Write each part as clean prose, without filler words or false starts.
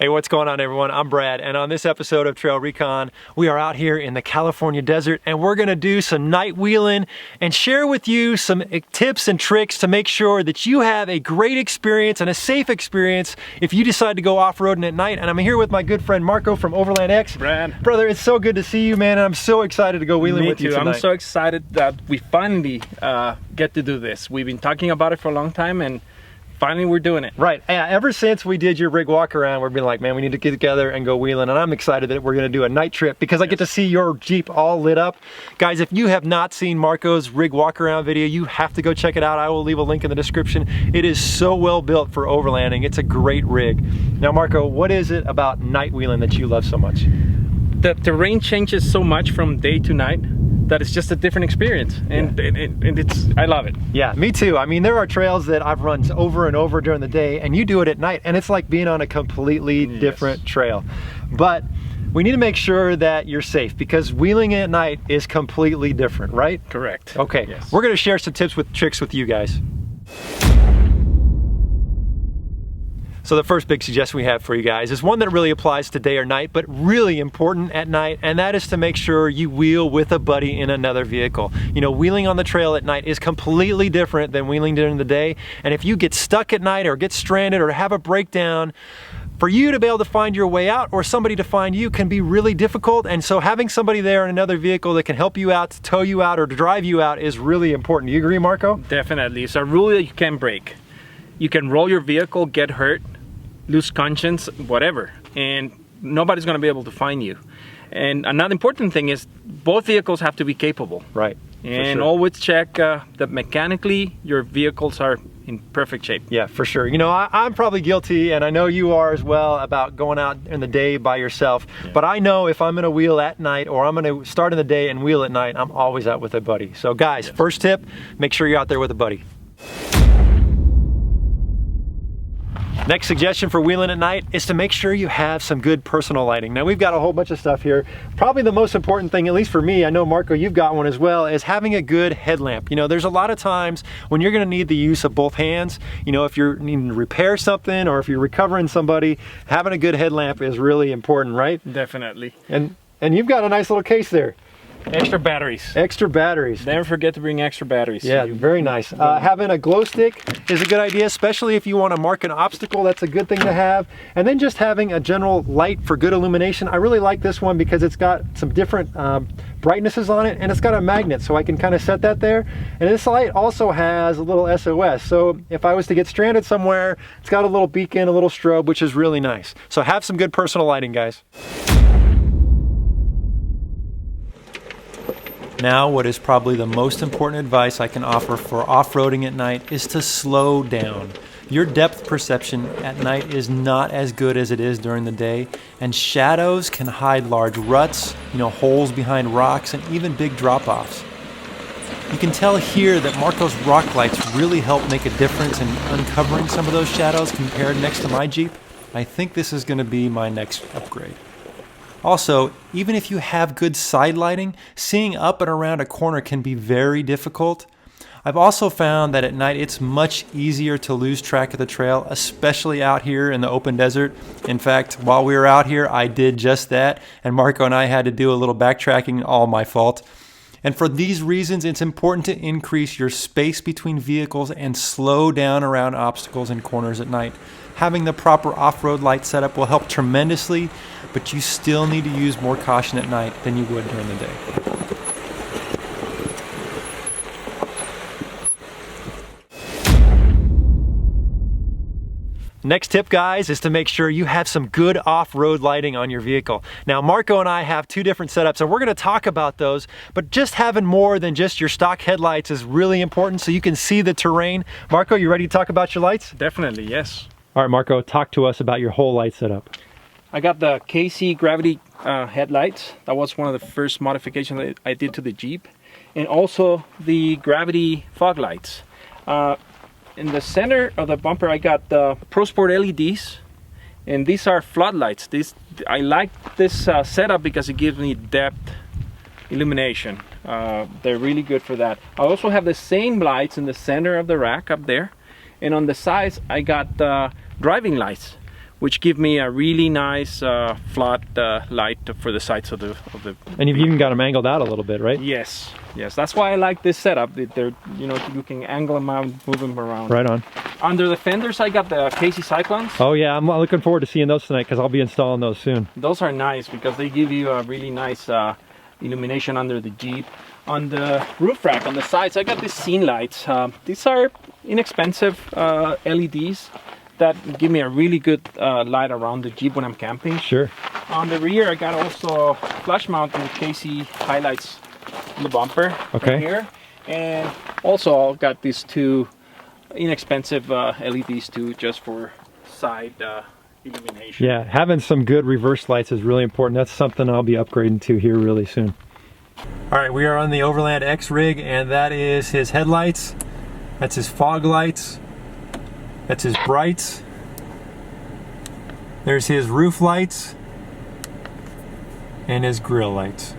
Hey, what's going on, everyone? I'm Brad, and on this episode of TrailRecon, we are out here in the California desert, and we're gonna do some night wheeling and share with you some tips and tricks to make sure that you have a great experience and a safe experience if you decide to go off-roading at night. And I'm here with my good friend Marco from Overland X. Brad. Brother, it's so good to see you, man, and I'm so excited to go wheeling with you tonight. I'm so excited that we finally get to do this. We've been talking about it for a long time, and finally we're doing it. Right. Yeah, ever since we did your rig walk around, we've been like, man, we need to get together and go wheeling. And I'm excited that we're going to do a night trip because I get to see your Jeep all lit up. Guys, if you have not seen Marco's rig walk around video, you have to go check it out. I will leave a link in the description. It is so well built for overlanding. It's a great rig. Now, Marco, what is it about night wheeling that you love so much? The terrain changes so much from day to night that it's just a different experience, and I love it. Yeah, me too. I mean, there are trails that I've run over and over during the day, and you do it at night, and it's like being on a completely different trail. But we need to make sure that you're safe because wheeling at night is completely different, right? Correct. Okay, yes. We're gonna share some tips with tricks with you guys. So the first big suggestion we have for you guys is one that really applies to day or night, but really important at night, and that is to make sure you wheel with a buddy in another vehicle. You know, wheeling on the trail at night is completely different than wheeling during the day, and if you get stuck at night or get stranded or have a breakdown, for you to be able to find your way out or somebody to find you can be really difficult, and so having somebody there in another vehicle that can help you out, to tow you out, or to drive you out is really important. Do you agree, Marco? Definitely. It's a rule that you can break. You can roll your vehicle, get hurt, lose conscience, whatever, and nobody's going to be able to find you. And another important thing is both vehicles have to be capable. Right. And always check that mechanically your vehicles are in perfect shape. Yeah, for sure. You know, I'm probably guilty, and I know you are as well, about going out in the day by yourself. Yeah. But I know if I'm going to wheel at night or I'm going to start in the day and wheel at night, I'm always out with a buddy. So guys, first tip, make sure you're out there with a buddy. Next suggestion for wheeling at night is to make sure you have some good personal lighting. Now, we've got a whole bunch of stuff here. Probably the most important thing, at least for me, I know Marco, you've got one as well, is having a good headlamp. You know, there's a lot of times when you're gonna need the use of both hands. You know, if you're needing to repair something or if you're recovering somebody, having a good headlamp is really important, right? Definitely. And you've got a nice little case there. Extra batteries. Extra batteries. Never forget to bring extra batteries. Yeah, very nice. Having a glow stick is a good idea, especially if you want to mark an obstacle. That's a good thing to have. And then just having a general light for good illumination. I really like this one because it's got some different brightnesses on it, and it's got a magnet, so I can kind of set that there. And this light also has a little SOS. So if I was to get stranded somewhere, it's got a little beacon, a little strobe, which is really nice. So have some good personal lighting, guys. Now, what is probably the most important advice I can offer for off-roading at night is to slow down. Your depth perception at night is not as good as it is during the day, and shadows can hide large ruts, you know, holes behind rocks, and even big drop-offs. You can tell here that Marco's rock lights really help make a difference in uncovering some of those shadows compared next to my Jeep. I think this is going to be my next upgrade. Also, even if you have good side lighting, seeing up and around a corner can be very difficult. I've also found that at night it's much easier to lose track of the trail, especially out here in the open desert. In fact, while we were out here, I did just that, and Marco and I had to do a little backtracking, all my fault. And for these reasons, it's important to increase your space between vehicles and slow down around obstacles and corners at night. Having the proper off-road light setup will help tremendously, but you still need to use more caution at night than you would during the day. Next tip, guys, is to make sure you have some good off-road lighting on your vehicle. Now, Marco and I have two different setups, and we're going to talk about those, but just having more than just your stock headlights is really important so you can see the terrain. Marco, you ready to talk about your lights? Definitely, yes. All right, Marco, talk to us about your whole light setup. I got the KC Gravity headlights. That was one of the first modifications that I did to the Jeep. And also the Gravity fog lights. In the center of the bumper, I got the Pro Sport LEDs, and these are floodlights. I like this setup because it gives me depth illumination. They're really good for that. I also have the same lights in the center of the rack up there, and on the sides I got driving lights, which give me a really nice flat light for the sides of the. And you've even got them angled out a little bit, right? Yes, yes. That's why I like this setup. They're, you know, you can angle them out, move them around. Right on. Under the fenders, I got the KC Cyclones. Oh yeah, I'm looking forward to seeing those tonight because I'll be installing those soon. Those are nice because they give you a really nice illumination under the Jeep. On the roof rack on the sides, I got these scene lights. These are inexpensive LEDs that give me a really good light around the Jeep when I'm camping. Sure. On the rear, I got also flash mounted KC highlights on the bumper. Okay. Right here, and also I've got these two inexpensive LEDs too, just for side illumination. Yeah, having some good reverse lights is really important. That's something I'll be upgrading to here really soon. All right, we are on the Overland X rig, and that is his headlights. That's his fog lights. That's his brights. There's his roof lights and his grill lights.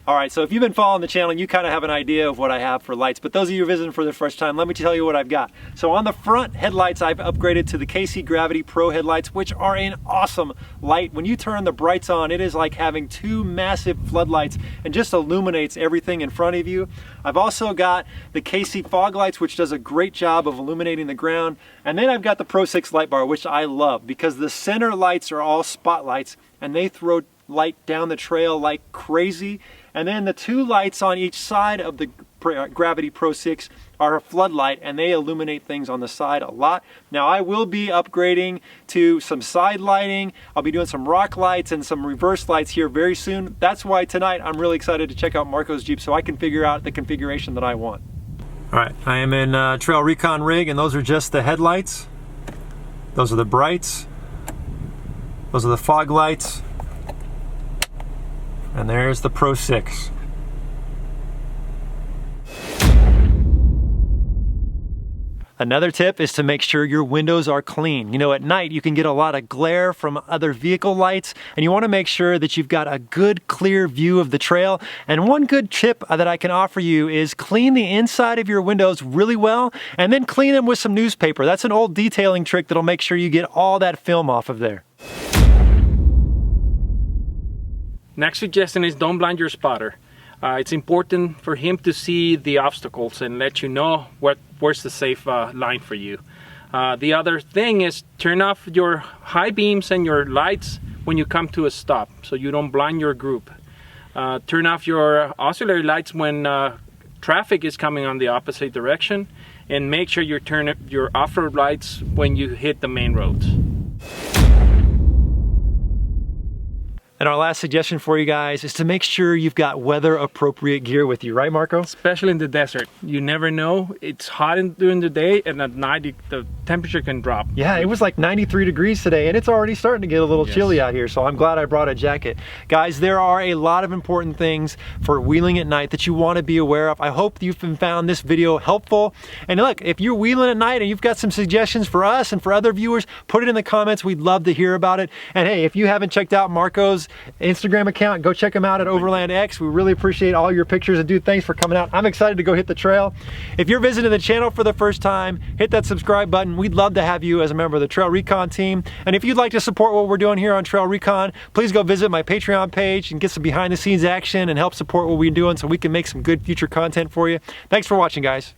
All right, so if you've been following the channel, you kind of have an idea of what I have for lights, but those of you visiting for the first time, let me tell you what I've got. So on the front headlights, I've upgraded to the KC Gravity Pro headlights, which are an awesome light. When you turn the brights on, it is like having two massive floodlights and just illuminates everything in front of you. I've also got the KC fog lights, which does a great job of illuminating the ground. And then I've got the Pro 6 light bar, which I love because the center lights are all spotlights and they throw light down the trail like crazy. And then the two lights on each side of the Gravity Pro 6 are a floodlight, and they illuminate things on the side a lot. Now I will be upgrading to some side lighting. I'll be doing some rock lights and some reverse lights here very soon. That's why tonight I'm really excited to check out Marco's Jeep so I can figure out the configuration that I want. All right, I am in TrailRecon rig, and those are just the headlights. Those are the brights. Those are the fog lights. And there's the Pro 6. Another tip is to make sure your windows are clean. You know, at night you can get a lot of glare from other vehicle lights, and you want to make sure that you've got a good clear view of the trail. And one good tip that I can offer you is clean the inside of your windows really well and then clean them with some newspaper. That's an old detailing trick that'll make sure you get all that film off of there. Next suggestion is don't blind your spotter. It's important for him to see the obstacles and let you know where's the safe line for you. The other thing is turn off your high beams and your lights when you come to a stop so you don't blind your group. Turn off your auxiliary lights when traffic is coming on the opposite direction, and make sure you turn your off-road lights when you hit the main roads. And our last suggestion for you guys is to make sure you've got weather appropriate gear with you, right Marco? Especially in the desert. You never know. It's hot during the day, and at night the temperature can drop. Yeah, it was like 93 degrees today, and it's already starting to get a little chilly out here, so I'm glad I brought a jacket. Guys, there are a lot of important things for wheeling at night that you want to be aware of. I hope you've found this video helpful. And look, if you're wheeling at night and you've got some suggestions for us and for other viewers, put it in the comments. We'd love to hear about it. And hey, if you haven't checked out Marco's Instagram account, go check him out at Overland X. We really appreciate all your pictures, and dude, thanks for coming out. I'm excited to go hit the trail. If you're visiting the channel for the first time, hit that subscribe button. We'd love to have you as a member of the TrailRecon team. And if you'd like to support what we're doing here on TrailRecon, please go visit my Patreon page and get some behind the scenes action and help support what we're doing so we can make some good future content for you. Thanks for watching, guys.